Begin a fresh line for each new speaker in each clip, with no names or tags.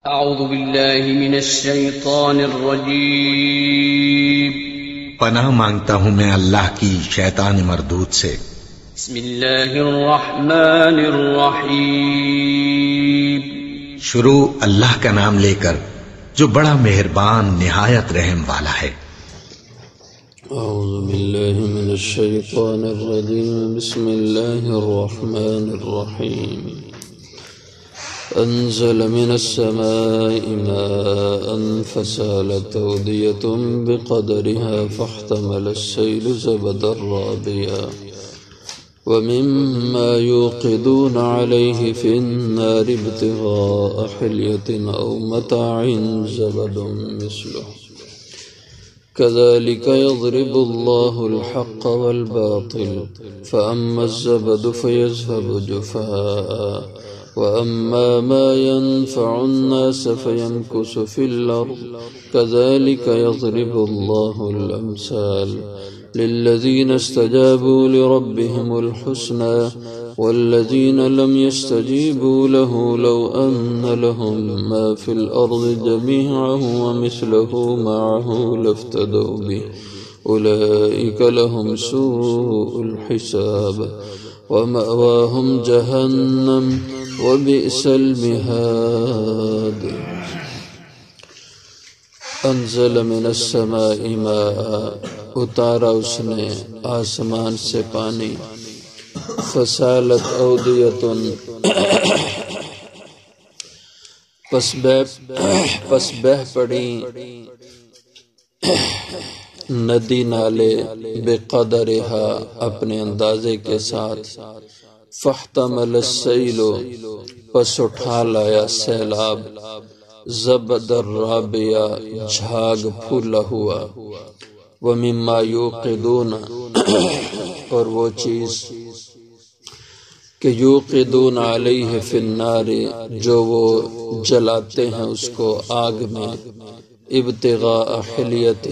اعوذ باللہ من الشیطان الرجیم
پناہ مانگتا ہوں میں اللہ کی شیطان مردود سے۔
بسم اللہ الرحمن الرحیم
شروع اللہ کا نام لے کر جو بڑا مہربان نہایت رحم والا ہے۔
اعوذ باللہ من الشیطان الرجیم بسم اللہ الرحمن الرحیم انزل من السماء ماء فسالت اودية بقدرها فاحتمل السيل زبدا رابيا ومما يوقدون عليه في النار ابتغاء حلية أو متاع زبد مثله كذلك يضرب الله الحق والباطل فأما الزبد فيذهب جفاء وأما ما ينفع الناس فيمكث في الأرض كذلك يضرب الله الأمثال للذين استجابوا لربهم الحسنى والذين لم يستجيبوا له لو أن لهم ما في الأرض جميعا ومثله معه لافتدوا به أولئك لهم سوء الحساب ومأواهم جهنم وبئس المهاد انزل من السماء ماء اتارا اس نے آسمان سے پانی فسالت اودیۃ پس بہ پڑی ندی نالے بقدرها اپنے اندازے کے ساتھ فاحتمل السیل پس اٹھا لایا سیلاب زبد الرابیہ جھاگ پھولا ہوا ومما یوقدون اور وہ چیز کہ یوقدون علیہ فی النار جو وہ جلاتے ہیں اس کو آگ میں ابتغاء حلیۃ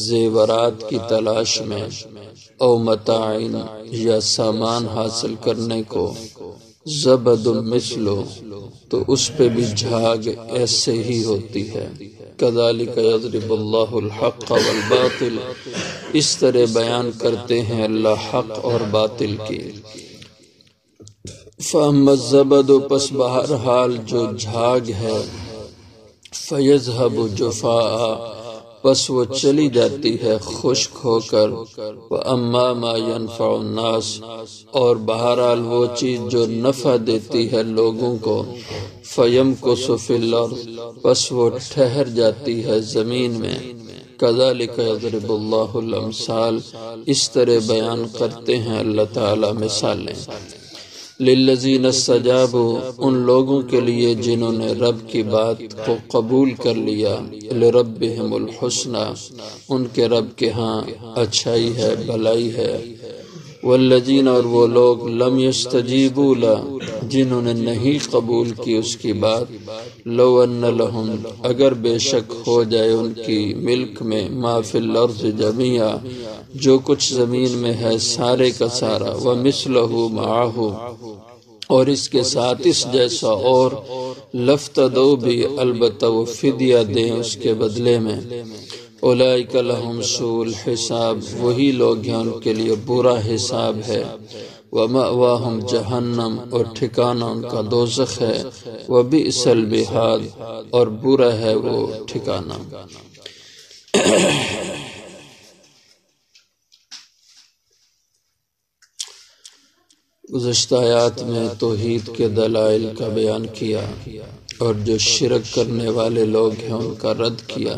زیورات کی تلاش میں او متاعین یا سامان حاصل کرنے کو زبد مثلو تو اس پہ بھی جھاگ ایسے ہی ہوتی ہے کذالک یضرب اللہ الحق والباطل اس طرح بیان کرتے ہیں اللہ حق اور باطل کی فاما الزبد پس بہرحال جو جھاگ ہے فیذهب جفاء پس وہ چلی جاتی ہے خشک ہو کر وَأَمَّا مَا يَنْفَعُ النَّاسِ اور بہرحال وہ چیز جو نفع دیتی ہے لوگوں کو فَيَمْكُثُ فِي الْأَرْضِ پس وہ ٹھہر جاتی ہے زمین میں كَذَلِكَ يَضْرِبُ اللَّهُ الْأَمْثَالَ اس طرح بیان کرتے ہیں اللہ تعالی مثالیں للذین استجابوا ان لوگوں کے لیے جنہوں نے رب کی بات کو قبول کر لیا لربہم الحسنى ان کے رب کے ہاں اچھائی ہے بھلائی ہے والذین اور وہ لوگ لم یستجیبوا له جنہوں نے نہیں قبول کی اس کی بات لو ان لہم اگر بے شک ہو جائے ان کی ملک میں ما فی الارض جميعا جو کچھ زمین میں ہے سارے کا سارا ومثلہ معہ اور اس کے ساتھ اس جیسا اور لفتدوا بھی البتہ وہ فدیہ دیں اس کے بدلے میں اولئک لہم سوء الحساب وہی لوگ ہیں ان کے لیے برا حساب ہے ومأواہم جہنم اور ٹھکانہ ان کا دوزخ ہے وبئس المہاد اور برا ہے وہ ٹھکانہ گزشتہ آیات میں توحید کے دلائل کا بیان کیا اور جو شرک کرنے والے لوگ ہیں ان کا رد کیا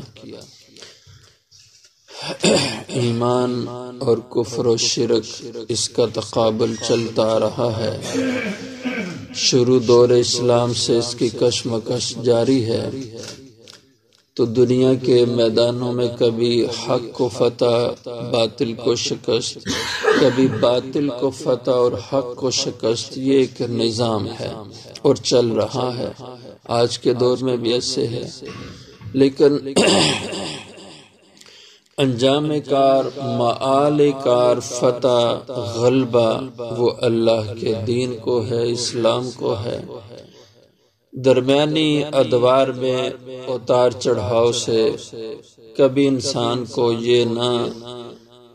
ایمان اور کفر و شرک اس کا تقابل چلتا رہا ہے شروع دور اسلام سے اس کی کشمکش جاری ہے تو دنیا کے میدانوں میں کبھی حق کو فتح باطل کو شکست کبھی باطل کو فتح اور حق کو شکست یہ ایک نظام ہے اور چل رہا ہے آج کے دور میں بھی ایسے ہے لیکن انجام کار معال کار فتح غلبہ وہ اللہ کے دین کو ہے اسلام کو ہے درمیانی ادوار میں اتار چڑھاؤ سے کبھی انسان کو یہ نہ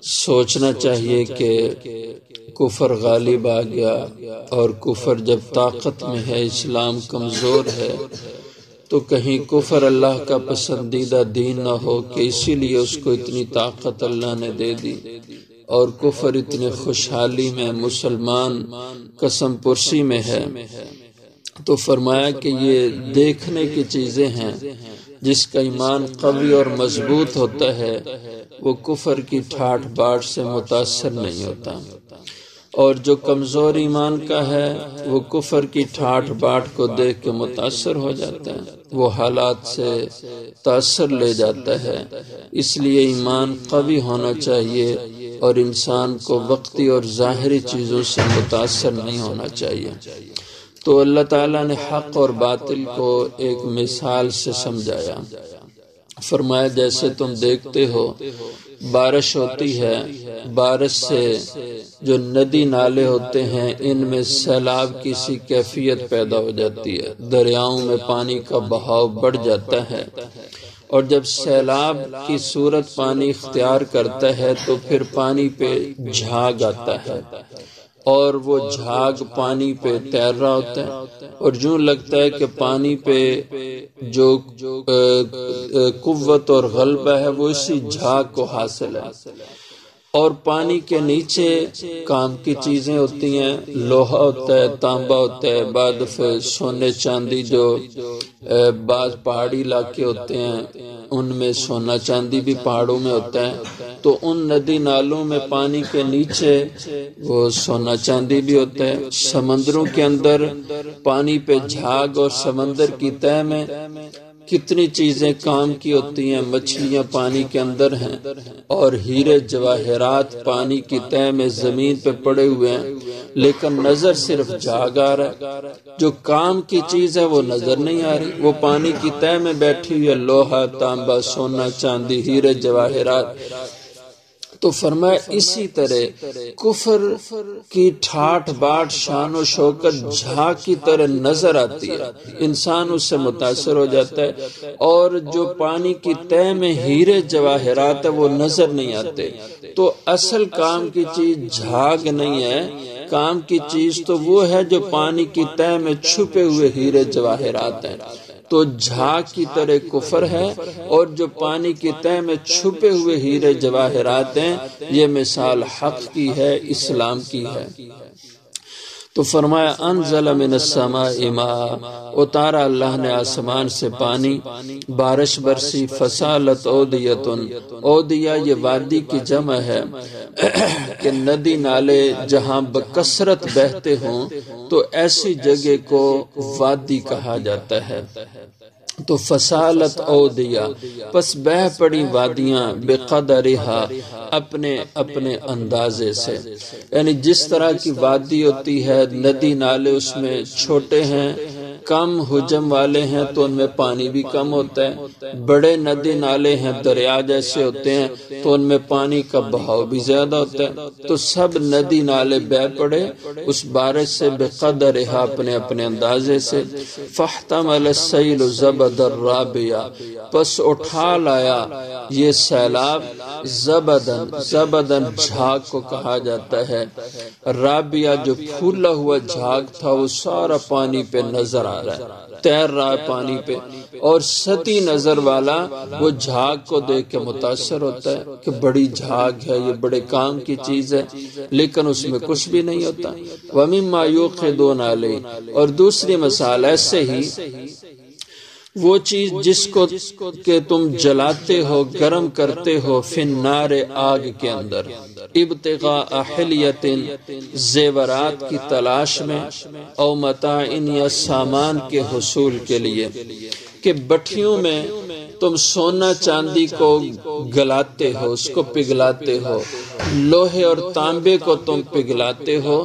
سوچنا چاہیے کہ کفر غالب آ گیا، اور کفر جب طاقت میں ہے، اسلام کمزور ہے، تو کہیں کفر اللہ کا پسندیدہ دین نہ ہو کہ اسی لیے اس کو اتنی طاقت اللہ نے دے دی، اور کفر اتنی خوشحالی میں، مسلمان قسم پرسی میں ہے۔ تو فرمایا کہ یہ دیکھنے کی چیزیں ہیں، جس کا ایمان قوی اور مضبوط ہوتا ہے وہ کفر کی ٹھاٹھ باٹھ سے متاثر نہیں ہوتا، اور جو کمزور ایمان کا ہے وہ کفر کی ٹھاٹھ باٹھ کو دیکھ کے متاثر ہو جاتا ہے، وہ حالات سے تاثر لے جاتا ہے۔ اس لیے ایمان قوی ہونا چاہیے، اور انسان کو وقتی اور ظاہری چیزوں سے متاثر نہیں ہونا چاہیے۔ تو اللہ تعالیٰ نے حق اور باطل کو ایک مثال سے سمجھایا۔ فرمایا جیسے تم دیکھتے ہو بارش ہوتی ہے، بارش سے جو ندی نالے ہوتے ہیں ان میں سیلاب کی سی کیفیت پیدا ہو جاتی ہے، دریاؤں میں پانی کا بہاؤ بڑھ جاتا ہے، اور جب سیلاب کی صورت پانی اختیار کرتا ہے تو پھر پانی پہ جھاگ آتا ہے، اور وہ جھاگ پانی پہ تیر رہا ہوتا ہے، اور یوں لگتا ہے کہ پانی پہ جو قوت اور غلبہ ہے وہ اسی جھاگ کو حاصل ہے، اور پانی کے نیچے کام کی چیزیں ہوتی ہیں، لوہا ہوتا ہے، تانبا ہوتا ہے، بعد سونے چاندی، جو بعض پہاڑی علاقے ہوتے ہیں ان میں سونا چاندی بھی پہاڑوں میں ہوتا ہے، تو ان ندی نالوں میں پانی کے نیچے وہ سونا چاندی بھی ہوتا ہے۔ سمندروں کے اندر پانی پہ جھاگ اور سمندر کی تہہ میں کتنی چیزیں کام کی ہوتی ہیں، مچھلیاں پانی کے اندر ہیں، اور ہیرے جواہرات پانی کی تہہ میں زمین پہ پڑے ہوئے ہیں، لیکن نظر صرف جھاگ آ رہا ہے، جو کام کی چیز ہے وہ نظر نہیں آ رہی، وہ پانی کی تہہ میں بیٹھی ہوئی ہے، لوہا، تانبا، سونا چاندی، ہیرے جواہرات۔ تو فرمایا اسی طرح کفر کی ٹھاٹھ باٹھ، شان و شوکت جھاگ کی طرح نظر آتی ہے، انسان اس سے متاثر ہو جاتا ہے، اور جو پانی کی تہہ میں ہیرے جواہرات ہے وہ نظر نہیں آتے۔ تو اصل کام کی چیز جھاگ نہیں ہے، کام کی چیز تو وہ ہے جو پانی کی تہہ میں چھپے ہوئے ہیرے جواہرات ہیں۔ تو جھاگ کی طرح کفر ہے، اور جو پانی کی تہہ میں چھپے ہوئے ہیرے جواہرات ہیں، یہ مثال حق کی ہے، اسلام کی ہے۔ تو فرمایا انزل من السماء ماء، اتارا اللہ نے آسمان سے پانی، بارش برسی، فسالت اودیتن، اودیہ یہ وادی کی جمع ہے کہ ندی نالے جہاں بکثرت بہتے ہوں تو ایسی جگہ کو وادی کہا جاتا ہے۔ تو فسالت اودیہ، پس بہ پڑی وادیاں، بقدرہا، اپنے اپنے اندازے سے، یعنی جس طرح کی وادی ہوتی ہے، ندی نالے اس میں چھوٹے ہیں، کم حجم والے ہیں تو ان میں پانی بھی کم ہوتا ہے، بڑے ندی نالے ہیں، دریا جیسے ہوتے ہیں تو ان میں پانی کا بہاؤ بھی زیادہ ہوتا ہے۔ تو سب ندی نالے بہ پڑے اس بارش سے، بقدرہا، اپنے اپنے اندازے سے، فاحتمل السیل زبد الرابیہ، پس اٹھا لایا یہ سیلاب، زبدن، زبدن جھاگ کو کہا جاتا ہے، رابیہ جو پھولا ہوا جھاگ تھا وہ سارا پانی پہ نظر آ رہا ہے، تیر رہا ہے پانی پہ، اور سطحی نظر والا وہ جھاگ کو دیکھ کے متاثر ہوتا ہے کہ بڑی جھاگ ہے، یہ بڑے کام کی چیز ہے، لیکن اس میں کچھ بھی نہیں ہوتا۔ وَمِمَّا يُوقِدُونَ عَلَيْهِ، اور دوسری مثال ایسے ہی وہ چیز جس کو کہ تم جلاتے ہو، گرم کرتے ہو، فی النار، آگ کے اندر، ابتغاء حلیۃ، زیورات کی تلاش میں، او متاع، یا سامان کے حصول کے لیے، کہ بٹھیوں میں تم سونا چاندی کو گلاتے ہو، اس کو پگھلاتے ہو، لوہے اور تانبے کو تم پگھلاتے ہو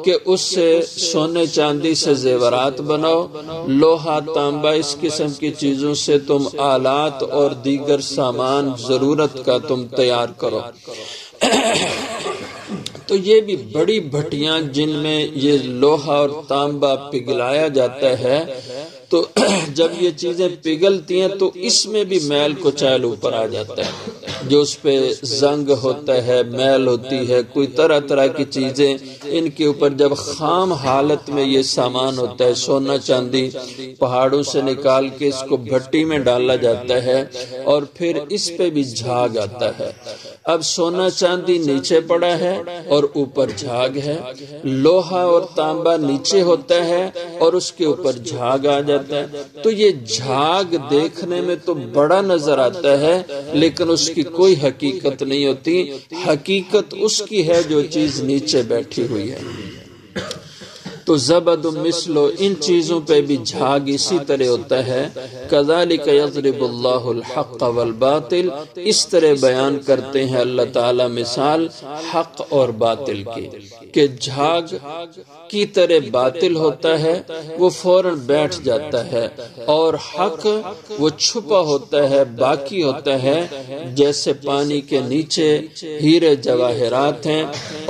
کہ اس سے سونے چاندی سے زیورات بناؤ، لوہا تانبا اس قسم کی چیزوں سے تم آلات اور دیگر سامان ضرورت کا تم تیار کرو۔ تو یہ بھی بڑی بھٹیاں جن میں یہ لوہا اور تانبا پگھلایا جاتا ہے، تو جب یہ چیزیں پگھلتی ہیں تو اس میں بھی میل کچیل اوپر آ جاتا ہے، جو اس پہ زنگ ہوتا ہے، میل ہوتی ہے، کوئی طرح طرح کی چیزیں ان کے اوپر جب خام حالت میں یہ سامان ہوتا ہے، سونا چاندی پہاڑوں سے نکال کے اس کو بھٹی میں ڈالا جاتا ہے اور پھر اس پہ بھی جھاگ آتا ہے۔ اب سونا چاندی نیچے پڑا ہے اور اوپر جھاگ ہے، لوہا اور تانبا نیچے ہوتا ہے اور اس کے اوپر جھاگ آ جاتا ہے۔ تو یہ جھاگ دیکھنے میں تو بڑا نظر آتا ہے لیکن اس کی کوئی حقیقت نہیں ہوتی، حقیقت اس کی ہے جو چیز نیچے بیٹھی ہوئی ہے۔ تو زبد مثلو، ان چیزوں پہ بھی جھاگ اسی طرح ہوتا ہے۔ کذالک یضرب اللہ الحق والباطل، اس طرح بیان کرتے ہیں اللہ تعالی مثال حق اور باطل کی، کہ جھاگ کی طرح باطل ہوتا ہے وہ فوراً بیٹھ جاتا ہے، اور حق وہ چھپا ہوتا ہے، باقی ہوتا ہے، جیسے پانی کے نیچے ہیرے جواہرات ہیں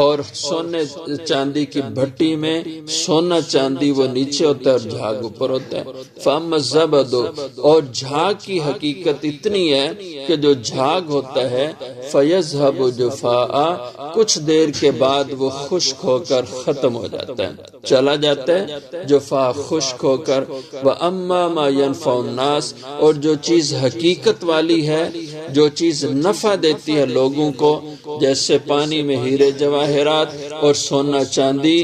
اور سونے چاندی کی بھٹی میں سونا چاندی وہ نیچے ہوتا ہے اور جھاگ اوپر ہوتا ہے۔ فَأَمَّا الزَّبَدُ، اور جھاگ کی حقیقت اتنی ہے کہ جو جھاگ ہوتا ہے فَيَذْهَبُ جُفَاءً، کچھ دیر کے بعد وہ خشک ہو کر ختم ہو جاتا ہے، چلا جاتا ہے جفا، خشک ہو کر۔ وَأَمَّا مَا يَنْفَعُ النَّاسَ، اور جو چیز حقیقت والی ہے، جو چیز نفع دیتی ہے لوگوں کو، جیسے پانی میں ہیرے جواہرات اور سونا چاندی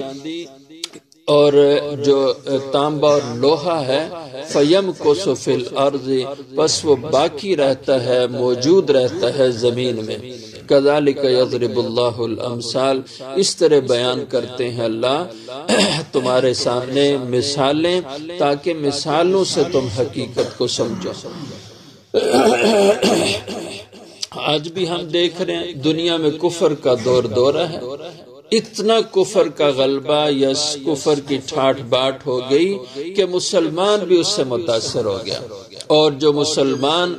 اور جو تانبا اور لوہا ہے، فَيَمْكُثُ فِي الْأَرْضِ، بس وہ باقی رہتا ہے، موجود رہتا ہے زمین میں۔ کذالک یضرب اللہ الامثال، اس طرح بیان کرتے ہیں اللہ تمہارے سامنے مثالیں، تاکہ مثالوں سے تم حقیقت کو سمجھو۔ آج بھی ہم دیکھ رہے ہیں دنیا میں کفر کا دورہ ہے، اتنا کفر کا غلبہ یا کفر کی ٹھاٹھ باٹ ہو گئی کہ مسلمان بھی اس سے متاثر ہو گیا، اور جو مسلمان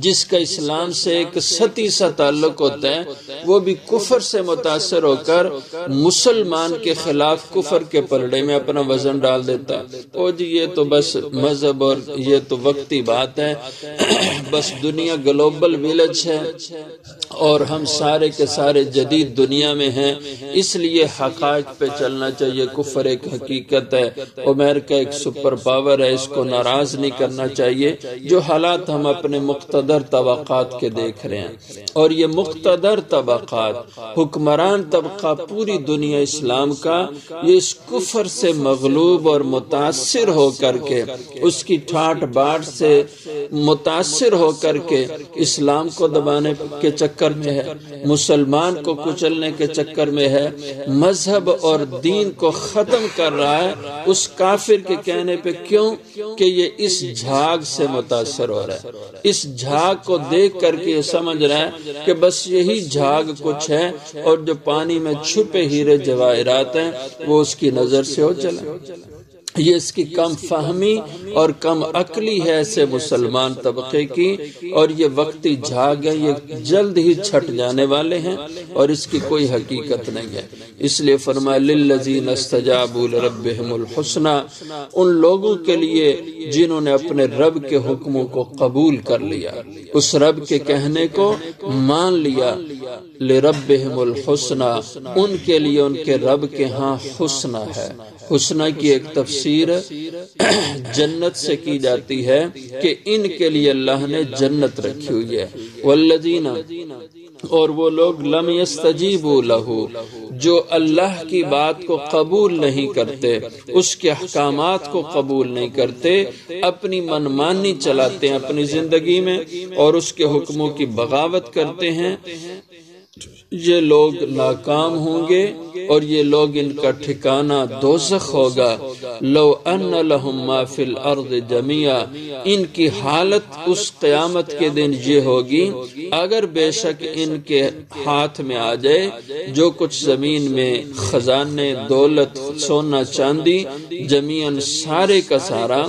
جس کا اسلام سے ایک سطحی سا تعلق ہوتا ہے، وہ بھی کفر سے متاثر ہو کر مسلمان کے خلاف کفر کے پلڑے میں اپنا وزن ڈال دیتا ہے۔ او جی یہ تو بس مذہب اور یہ تو وقتی بات ہے، بس دنیا گلوبل ویلج ہے اور ہم سارے کے سارے جدید دنیا میں ہیں، اس لیے حقائق پہ چلنا چاہیے۔ کفر ایک حقیقت ہے، امریکہ ایک سپر پاور ہے، اس کو ناراض نہیں کرنا چاہیے۔ جو حالات ہم اپنے مقتدر طبقات کے دیکھ رہے ہیں، اور یہ مقتدر طبقات، حکمران طبقہ پوری دنیا اسلام کا، یہ اس کفر سے مغلوب اور متاثر ہو کر کے، اس کی ٹھاٹ باٹ سے متاثر ہو کر کے اسلام کو دبانے کے چکر میں ہے، مسلمان کو کچلنے کے چکر میں ہے، مذہب اور دین کو ختم کر رہا ہے اس کافر کے کہنے پہ۔ کیوں؟ کہ یہ اس جھاگ سے متاثر ہو رہا ہے، اس جھاگ کو دیکھ کر کے یہ سمجھ رہا ہے کہ بس یہی جھاگ کچھ ہے، اور جو پانی میں چھپے ہیرے جواہرات ہیں وہ اس کی نظر سے ہو چلا۔ یہ اس کی کم فہمی اور کم عقلی ہے ایسے مسلمان طبقے کی، اور یہ وقتی جھاگ ہے، یہ جلد ہی چھٹ جانے والے ہیں اور اس کی کوئی حقیقت نہیں ہے۔ اس لیے فرمایا للذین استجابوا لربهم الحسنى، ان لوگوں کے لیے جنہوں نے اپنے رب کے حکموں کو قبول کر لیا، اس رب کے کہنے کو مان لیا، لربهم الحسنى، ان کے لیے ان کے رب کے ہاں حسنہ ہے۔ حسنہ کی ایک تفسیر جنت سے کی جاتی ہے کہ ان کے لیے اللہ نے جنت رکھی ہوئی ہے۔ والذین، اور وہ لوگ لم یستجیبوا لہ، جو اللہ کی بات کو قبول نہیں کرتے، اس کے احکامات کو قبول نہیں کرتے، اپنی منمانی چلاتے ہیں اپنی زندگی میں اور اس کے حکموں کی بغاوت کرتے ہیں، یہ لوگ ناکام ہوں گے اور یہ لوگ ان کا ٹھکانہ دوزخ ہوگا۔ لو ان لہم ما فی الارض جميعا، ان کی حالت اس قیامت کے دن یہ ہوگی اگر بے شک ان کے ہاتھ میں آ جائے جو کچھ زمین میں خزانے، دولت، سونا چاندی، جمیعاً سارے کا سارا،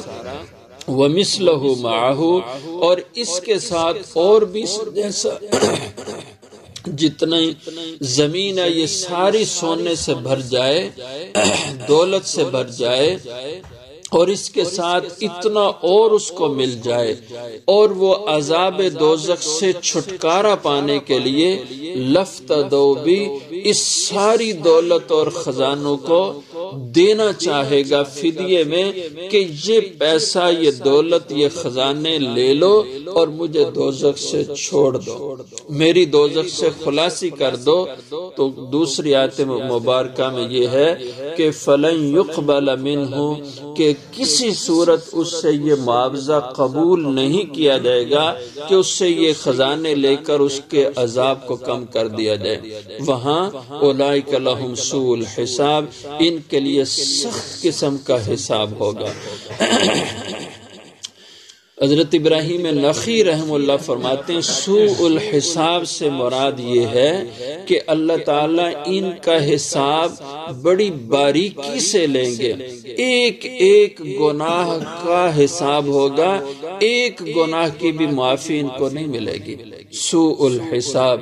وَمِثْلَهُ مَعَهُ، اور اس کے ساتھ اور بھی جیسا جتنی زمین ہے یہ ساری سونے سے بھر جائے، دولت سے بھر جائے، اور اس کے ساتھ اتنا اور اس کو مل جائے، اور وہ عذاب دوزخ سے چھٹکارا پانے کے لیے لفتدو بھی اس ساری دولت اور خزانوں کو دینا چاہے گا فدیے میں، کہ یہ پیسہ، یہ دولت، یہ خزانے لے لو اور مجھے دوزخ سے چھوڑ دو، میری دوزخ سے خلاصی کر دو۔ تو دوسری آیت مبارکہ میں یہ ہے کہ فَلَن يُقْبَلَ مِنْهُ، کہ کسی صورت اس سے یہ معاوضہ قبول نہیں کیا جائے گا کہ اس سے یہ خزانے لے کر اس کے عذاب کو کم کر دیا جائے۔ وہاں اولئک لہم سوء الحساب، ان کے لیے سخت قسم کا حساب ہوگا۔ حضرت ابراہیم نخعی رحم اللہ فرماتے ہیں سوء الحساب سے مراد یہ ہے کہ اللہ تعالیٰ ان کا حساب بڑی باریکی سے لیں گے، ایک ایک گناہ کا حساب ہوگا، ایک گناہ کی بھی معافی ان کو نہیں ملے گی۔ سوء الحساب،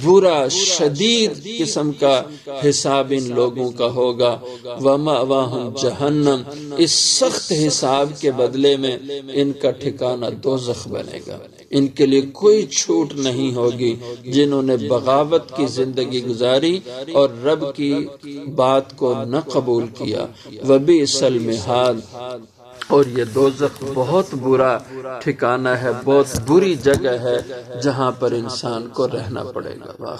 برا شدید قسم کا حساب ان لوگوں کا ہوگا۔ وَمَأْوَاهُمْ جہنم، اس سخت حساب کے بدلے میں ان کا ٹھکانہ دوزخ بنے گا، ان کے لیے کوئی چھوٹ نہیں ہوگی جنہوں نے بغاوت کی زندگی گزاری اور رب کی بات کو نہ قبول کیا۔ وَبِئْسَ الْمِہَادُ، اور یہ دوزخ بہت برا ٹھکانہ ہے، بہت بری جگہ ہے جہاں پر انسان کو رہنا پڑے گا۔